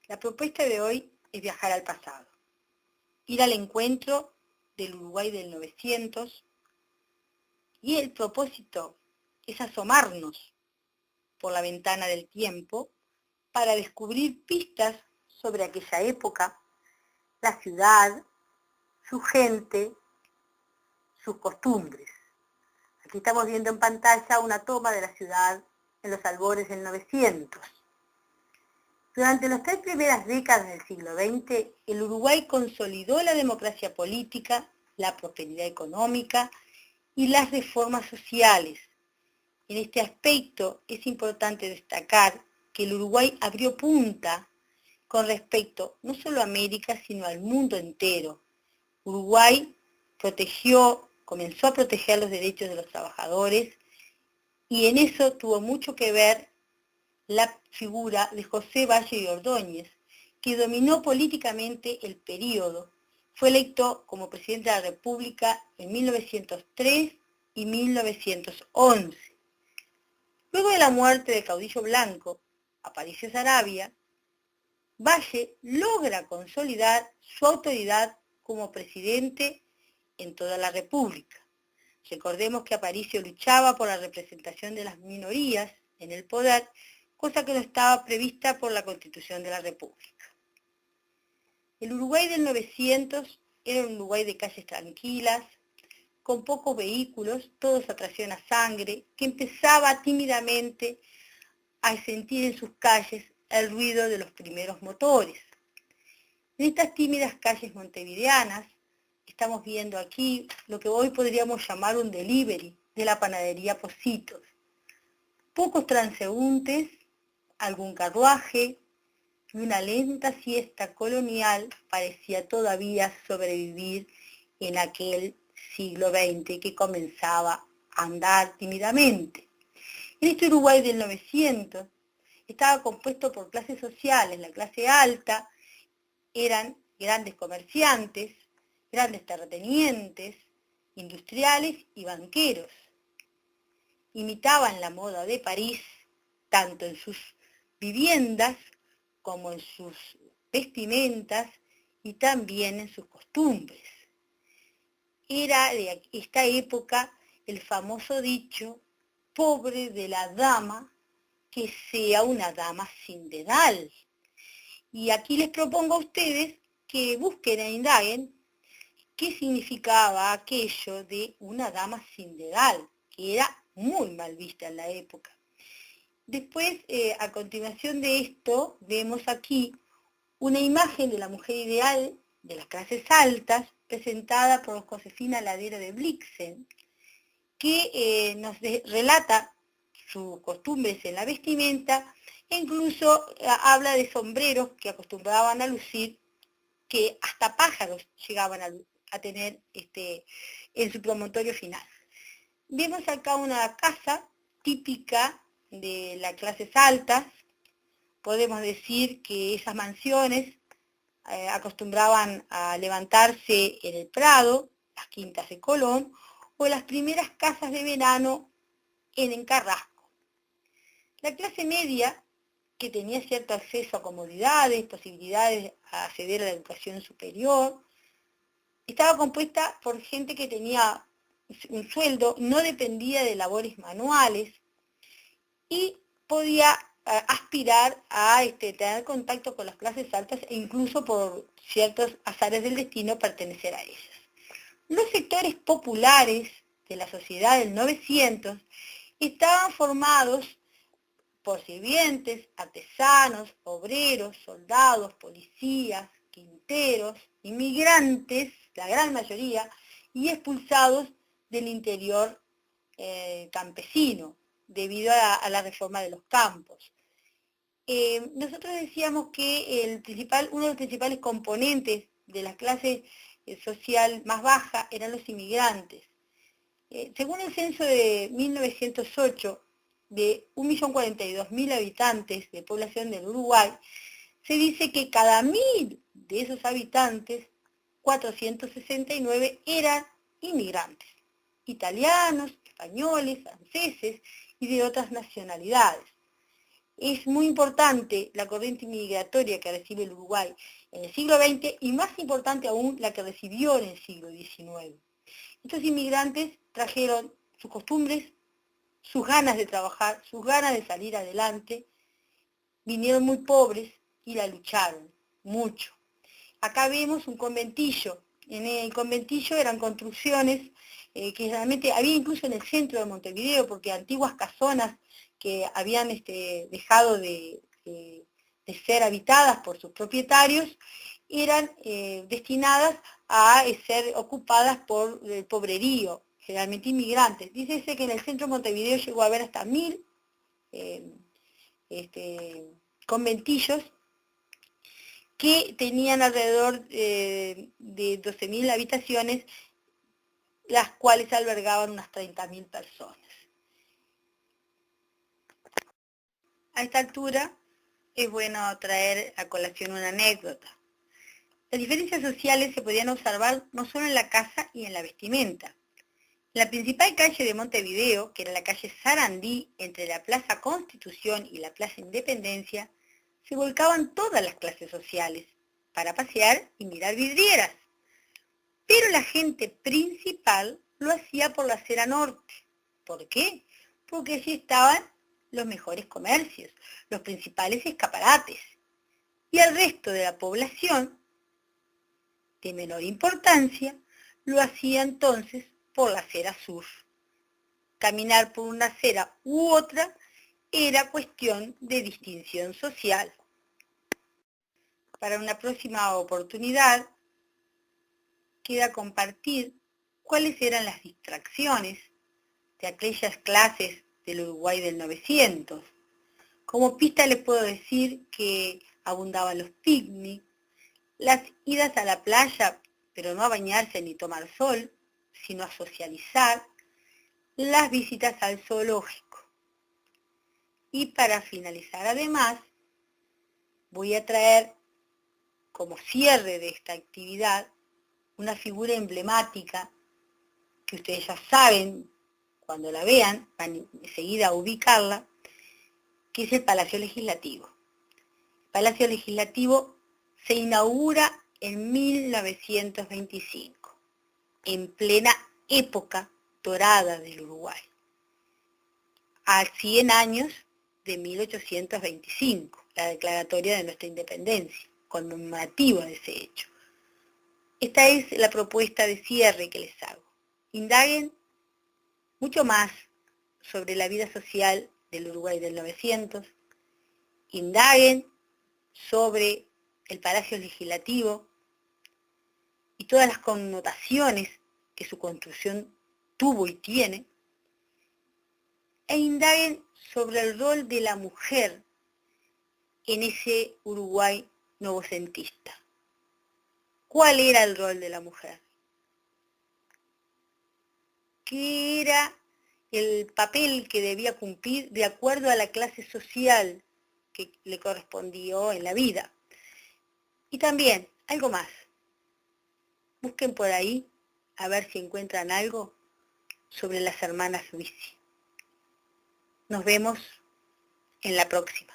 La propuesta de hoy es viajar al pasado, ir al encuentro del Uruguay del 900, y el propósito es asomarnos por la ventana del tiempo para descubrir pistas sobre aquella época, la ciudad, su gente, sus costumbres. Aquí estamos viendo en pantalla una toma de la ciudad en los albores del 900. Durante las 3 primeras décadas del siglo XX, el Uruguay consolidó la democracia política, la prosperidad económica y las reformas sociales. En este aspecto es importante destacar que el Uruguay abrió punta con respecto no solo a América, sino al mundo entero. Uruguay comenzó a proteger los derechos de los trabajadores, y en eso tuvo mucho que ver la figura de José Valle y Ordóñez, que dominó políticamente el período. Fue electo como presidente de la República en 1903 y 1911. Luego de la muerte del caudillo blanco, Aparicio Saravia, Valle logra consolidar su autoridad como presidente en toda la República. Recordemos que Aparicio luchaba por la representación de las minorías en el poder, cosa que no estaba prevista por la Constitución de la República. El Uruguay del 900 era un Uruguay de calles tranquilas, con pocos vehículos, todos a tracción a sangre, que empezaba tímidamente a sentir en sus calles el ruido de los primeros motores. En estas tímidas calles montevideanas estamos viendo aquí lo que hoy podríamos llamar un delivery de la panadería Positos. Pocos transeúntes, algún carruaje y una lenta siesta colonial parecía todavía sobrevivir en aquel siglo XX que comenzaba a andar tímidamente. En este Uruguay del 900 estaba compuesto por clases sociales. La clase alta eran grandes comerciantes, grandes terratenientes, industriales y banqueros. Imitaban la moda de París, tanto en sus viviendas como en sus vestimentas y también en sus costumbres. Era de esta época el famoso dicho, pobre de la dama que sea una dama sin dedal. Y aquí les propongo a ustedes que busquen e indaguen qué significaba aquello de una dama sin dedal, que era muy mal vista en la época. Después, a continuación de esto, vemos aquí una imagen de la mujer ideal de las clases altas, presentada por Josefina Ladera de Blixen, que nos relata sus costumbres en la vestimenta, e incluso habla de sombreros que acostumbraban a lucir, que hasta pájaros llegaban a tener en su promontorio final. Vemos acá una casa típica de las clases altas. Podemos decir que esas mansiones acostumbraban a levantarse en el Prado, las quintas de Colón, o las primeras casas de verano en Carrasco. La clase media, que tenía cierto acceso a comodidades, posibilidades a acceder a la educación superior, estaba compuesta por gente que tenía un sueldo, no dependía de labores manuales y podía aspirar a tener contacto con las clases altas e incluso por ciertos azares del destino pertenecer a ellas. Los sectores populares de la sociedad del 900 estaban formados por sirvientes, artesanos, obreros, soldados, policías, quinteros, inmigrantes, la gran mayoría, y expulsados del interior campesino, debido a la reforma de los campos. Nosotros decíamos que uno de los principales componentes de la clase social más baja eran los inmigrantes. Según el censo de 1908, de 1.042.000 habitantes de población del Uruguay, se dice que cada 1.000 de esos habitantes, 469 eran inmigrantes, italianos, españoles, franceses y de otras nacionalidades. es muy importante la corriente migratoria que recibe el Uruguay en el siglo XX y más importante aún la que recibió en el siglo XIX. Estos inmigrantes trajeron sus costumbres, sus ganas de trabajar, sus ganas de salir adelante, vinieron muy pobres y la lucharon mucho. Acá vemos un conventillo. En el conventillo eran construcciones que realmente había incluso en el centro de Montevideo, porque antiguas casonas que habían dejado de ser habitadas por sus propietarios eran destinadas a ser ocupadas por el pobrerío, generalmente inmigrantes. Dícese que en el centro de Montevideo llegó a haber hasta 1000 conventillos que tenían alrededor de 12.000 habitaciones, las cuales albergaban unas 30.000 personas. A esta altura es bueno traer a colación una anécdota. Las diferencias sociales se podían observar no solo en la casa y en la vestimenta. La principal calle de Montevideo, que era la calle Sarandí, entre la Plaza Constitución y la Plaza Independencia, se volcaban todas las clases sociales para pasear y mirar vidrieras. Pero la gente principal lo hacía por la acera norte. ¿Por qué? Porque allí estaban los mejores comercios, los principales escaparates. Y el resto de la población, de menor importancia, lo hacía entonces por la acera sur. Caminar por una acera u otra era cuestión de distinción social. Para una próxima oportunidad, queda compartir cuáles eran las distracciones de aquellas clases del Uruguay del 900. Como pista les puedo decir que abundaban los picnics, las idas a la playa, pero no a bañarse ni tomar sol, sino a socializar, las visitas al zoológico. Y para finalizar además, voy a traer como cierre de esta actividad una figura emblemática que ustedes ya saben, cuando la vean, van enseguida a ubicarla, que es el Palacio Legislativo. El Palacio Legislativo se inaugura en 1925, en plena época dorada del Uruguay, a 100 años de 1825, la declaratoria de nuestra independencia, conmemorativa de ese hecho. Esta es la propuesta de cierre que les hago. Indaguen mucho más sobre la vida social del Uruguay del 900, indaguen sobre el Palacio Legislativo y todas las connotaciones que su construcción tuvo y tiene, e indaguen sobre el rol de la mujer en ese Uruguay novecentista. ¿Cuál era el rol de la mujer? ¿Qué era el papel que debía cumplir de acuerdo a la clase social que le correspondió en la vida? Y también, algo más. Busquen por ahí a ver si encuentran algo sobre las hermanas Luisi. Nos vemos en la próxima.